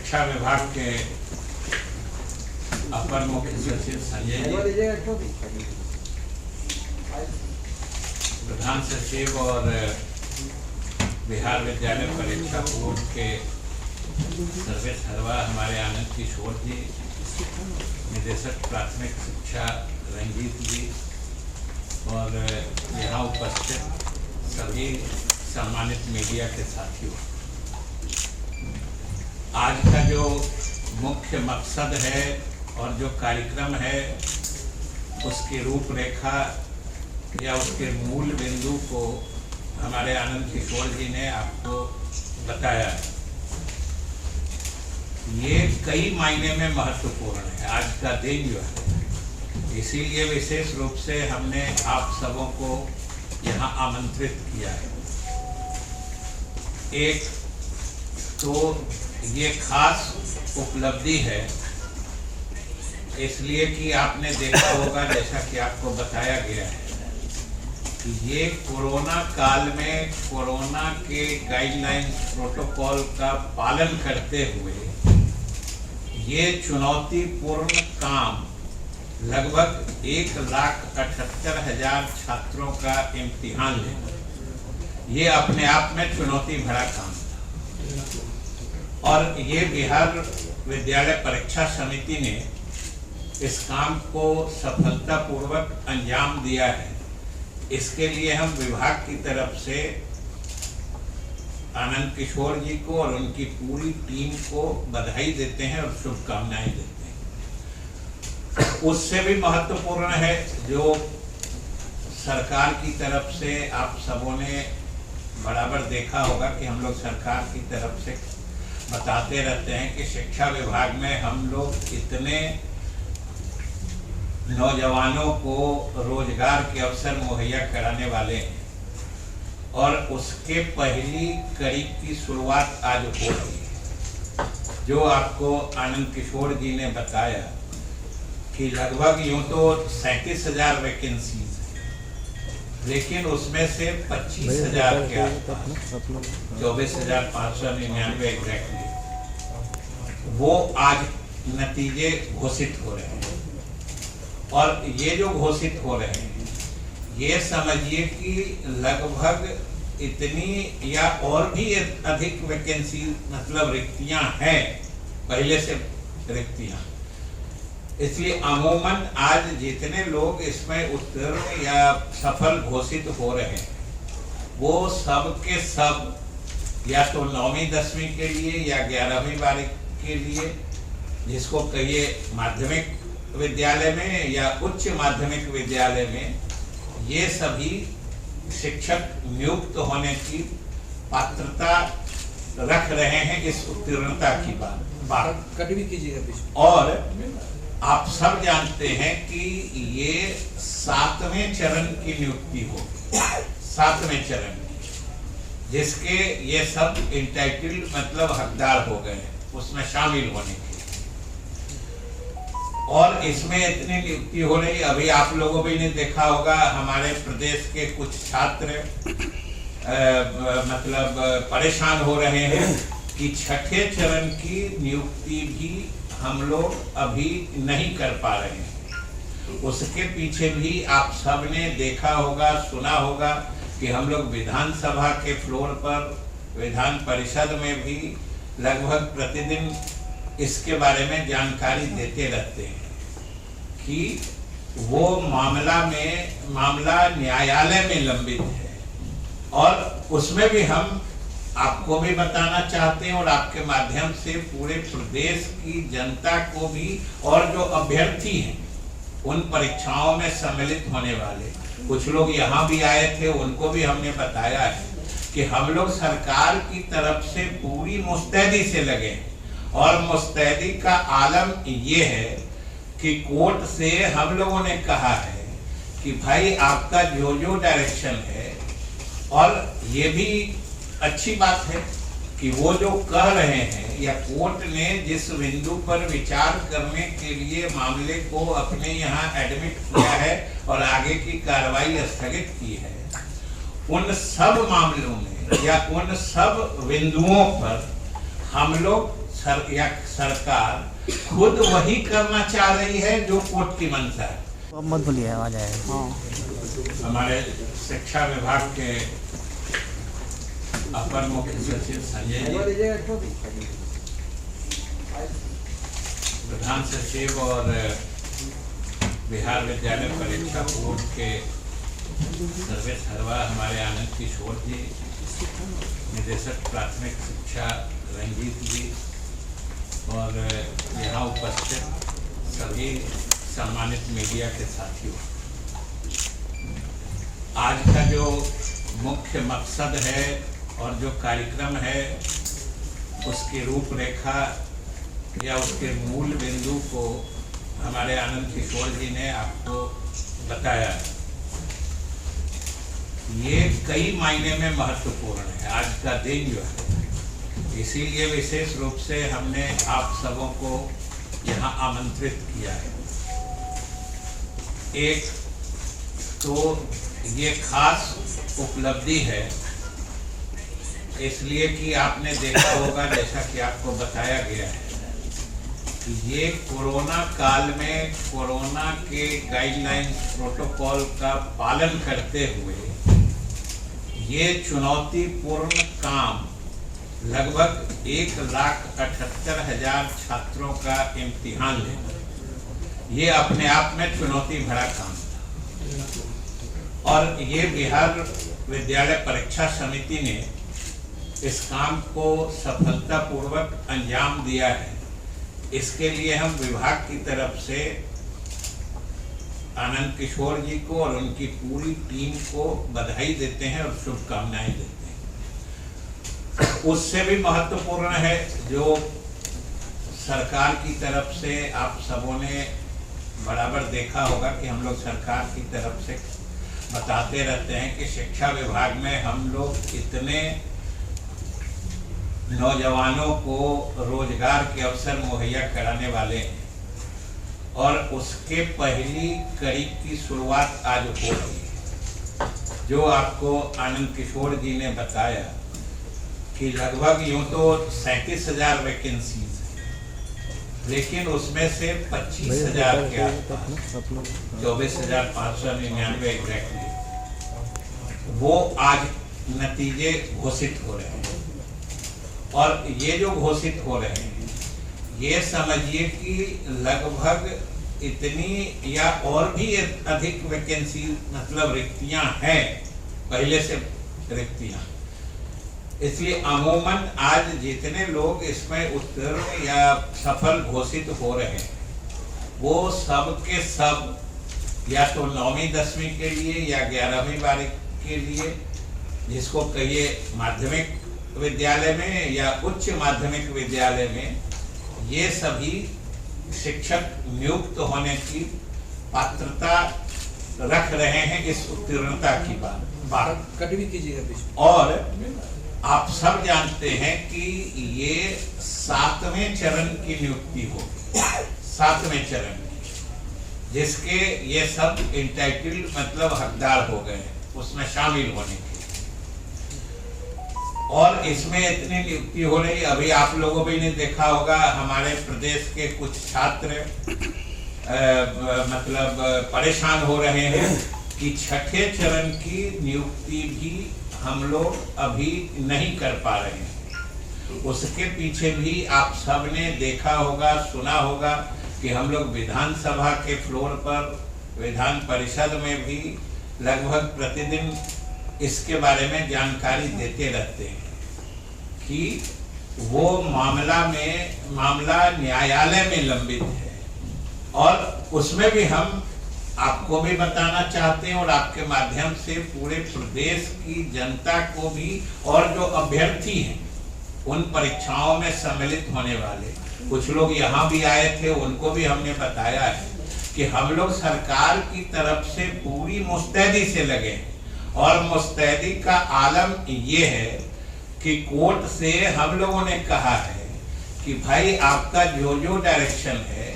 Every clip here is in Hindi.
शिक्षा विभाग के अपर मुख्य सचिव संजय जी, प्रधान सचिव और बिहार विद्यालय परीक्षा बोर्ड के सर्वे सर्वा हमारे आनंद किशोर जी, निदेशक प्राथमिक शिक्षा रंजीत जी और यहाँ उपस्थित सभी सम्मानित मीडिया के साथियों, आज का जो मुख्य मकसद है और जो कार्यक्रम है उसकी रूपरेखा या उसके मूल बिंदु को हमारे आनंद किशोर जी ने आपको बताया। ये कई मायने में महत्वपूर्ण है आज का दिन जो है, इसीलिए विशेष रूप से हमने आप सबों को यहाँ आमंत्रित किया है। एक तो ये खास उपलब्धि है इसलिए कि आपने देखा होगा, जैसा कि आपको बताया गया है, कि ये कोरोना काल में कोरोना के गाइडलाइंस प्रोटोकॉल का पालन करते हुए ये चुनौतीपूर्ण काम लगभग 1,78,000 छात्रों का इम्तिहान लेना, ये अपने आप में चुनौती भरा काम था। और ये बिहार विद्यालय परीक्षा समिति ने इस काम को सफलतापूर्वक अंजाम दिया है। इसके लिए हम विभाग की तरफ से आनंद किशोर जी को और उनकी पूरी टीम को बधाई देते हैं और शुभकामनाएं देते हैं। उससे भी महत्वपूर्ण है जो सरकार की तरफ से आप सबों ने बराबर देखा होगा कि हम लोग सरकार की तरफ से बताते रहते हैं कि शिक्षा विभाग में हम लोग इतने नौजवानों को रोजगार के अवसर मुहैया कराने वाले हैं और उसके पहली कड़ी की शुरुआत आज हो रही है। जो आपको आनंद किशोर जी ने बताया कि लगभग यूं तो 37,000 वैकेंसीज है, लेकिन उसमें से 25,000 के आसपास 24,599 एग्जैक्टली वो आज नतीजे घोषित हो रहे हैं। और ये जो घोषित हो रहे हैं, ये समझिए कि लगभग इतनी या और भी अधिक वैकेंसी मतलब रिक्तियां हैं, पहले से रिक्तियां। इसलिए अमूमन आज जितने लोग इसमें उत्तीर्ण या सफल घोषित हो रहे हैं वो सब के सब या तो 9वीं 10वीं के लिए या 11वीं 12वीं के लिए, जिसको कहिए माध्यमिक विद्यालय में या उच्च माध्यमिक विद्यालय में, ये सभी शिक्षक नियुक्त होने की पात्रता रख रहे हैं इस उत्तीर्णता की बात कट भी कीजिएगा। और आप सब जानते हैं कि ये 7वें चरण की नियुक्ति होगी, 7वें चरण की, जिसके ये सब इंटाइटल्ड मतलब हकदार हो गए उसमें शामिल होने के। और इसमें इतनी नियुक्ति हो रही, अभी आप लोगों भी ने देखा होगा हमारे प्रदेश के कुछ छात्र मतलब परेशान हो रहे हैं कि 6ठे चरण की नियुक्ति भी हम लोग अभी नहीं कर पा रहे हैं। उसके पीछे भी आप सब ने देखा होगा, सुना होगा कि हम लोग विधानसभा के फ्लोर पर, विधान परिषद में भी लगभग प्रतिदिन इसके बारे में जानकारी देते रहते हैं कि वो मामला न्यायालय में लंबित है। और उसमें भी हम आपको भी बताना चाहते हैं और आपके माध्यम से पूरे प्रदेश की जनता को भी, और जो अभ्यर्थी हैं उन परीक्षाओं में सम्मिलित होने वाले कुछ लोग यहाँ भी आए थे, उनको भी हमने बताया है कि हम लोग सरकार की तरफ से पूरी मुस्तैदी से लगे हैं। और मुस्तैदी का आलम ये है कि कोर्ट से हम लोगों ने कहा है कि भाई आपका जो डायरेक्शन है, और ये भी अच्छी बात है कि वो जो कह रहे हैं या कोर्ट ने जिस बिंदु पर विचार करने के लिए मामले को अपने यहाँ एडमिट किया है और आगे की कार्रवाई स्थगित की है, उन सब मामलों में या उन सब बिंदुओं पर हम लोग सरकार खुद वही करना चाह रही है जो कोर्ट की मंशा है। अब मत बोलिए, आवाज आएगा। हमारे शिक्षा विभाग के अपर मुख्य सचिव संजय जी, प्रधान सचिव और बिहार विद्यालय परीक्षा बोर्ड के सर्वे सर्वा हमारे आनंद किशोर जी, निदेशक प्राथमिक शिक्षा रंजीत जी और यहाँ उपस्थित सभी सम्मानित मीडिया के साथियों, आज का जो मुख्य मकसद है और जो कार्यक्रम है उसकी रूपरेखा या उसके मूल बिंदु को हमारे आनंद किशोर जी ने आपको बताया। ये कई मायने में महत्वपूर्ण है आज का दिन जो है, इसीलिए विशेष रूप से हमने आप सबों को यहाँ आमंत्रित किया है। एक तो ये खास उपलब्धि है इसलिए कि आपने देखा होगा, जैसा कि आपको बताया गया है, ये कोरोना काल में कोरोना के गाइडलाइंस प्रोटोकॉल का पालन करते हुए ये चुनौतीपूर्ण काम लगभग 1,78,000 छात्रों का इम्तिहान लेना, ये अपने आप में चुनौती भरा काम था। और ये बिहार विद्यालय परीक्षा समिति ने इस काम को सफलतापूर्वक अंजाम दिया है। इसके लिए हम विभाग की तरफ से आनंद किशोर जी को और उनकी पूरी टीम को बधाई देते हैं और शुभकामनाएं देते हैं। उससे भी महत्वपूर्ण है जो सरकार की तरफ से आप सबों ने बराबर देखा होगा कि हम लोग सरकार की तरफ से बताते रहते हैं कि शिक्षा विभाग में हम लोग इतने नौजवानों को रोजगार के अवसर मुहैया कराने वाले हैं और उसके पहली कड़ी की शुरुआत आज हो रही है। जो आपको आनंद किशोर जी ने बताया कि लगभग यूं तो 37,000 वैकेंसीज हैं, लेकिन उसमें से 25,000 के आसपास 24,599 एग्जैक्टली वो आज नतीजे घोषित हो रहे हैं। और ये जो घोषित हो रहे हैं ये समझिए कि लगभग इतनी या और भी अधिक वैकेंसी मतलब रिक्तियां हैं, पहले से रिक्तियां। इसलिए अमूमन आज जितने लोग इसमें उत्तीर्ण या सफल घोषित हो रहे हैं वो सब के सब या तो 9वीं 10वीं के लिए या 11वीं 12वीं के लिए, जिसको कहिए माध्यमिक विद्यालय में या उच्च माध्यमिक विद्यालय में, ये सभी शिक्षक नियुक्त होने की पात्रता रख रहे हैं इस उत्तीर्णता की बात कट भी कीजिएगा। और आप सब जानते हैं कि ये 7वें चरण की नियुक्ति होगी, 7वें चरण की, जिसके ये सब इंटाइटल्ड मतलब हकदार हो गए उसमें शामिल होने के। और इसमें इतनी नियुक्ति हो रही, अभी आप लोगों भी ने देखा होगा हमारे प्रदेश के कुछ छात्र मतलब परेशान हो रहे हैं कि छठे चरण की नियुक्ति भी हम लोग अभी नहीं कर पा रहे हैं। उसके पीछे भी आप सब ने देखा होगा, सुना होगा कि हम लोग विधानसभा के फ्लोर पर, विधान परिषद में भी लगभग प्रतिदिन इसके बारे में जानकारी देते रहते हैं कि वो मामला न्यायालय में लंबित है। और उसमें भी हम आपको भी बताना चाहते हैं और आपके माध्यम से पूरे प्रदेश की जनता को भी, और जो अभ्यर्थी हैं उन परीक्षाओं में सम्मिलित होने वाले कुछ लोग यहाँ भी आए थे, उनको भी हमने बताया है कि हम लोग सरकार की तरफ से पूरी मुस्तैदी से लगे हैं। और मुस्तैदी का आलम ये है कि कोर्ट से हम लोगों ने कहा है कि भाई आपका जो जो डायरेक्शन है,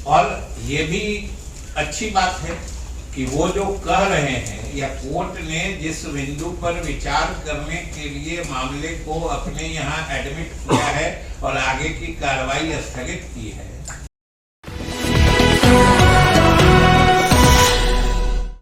और ये भी अच्छी बात है कि वो जो कह रहे हैं या कोर्ट ने जिस बिंदु पर विचार करने के लिए मामले को अपने यहाँ एडमिट किया है और आगे की कार्रवाई स्थगित की है,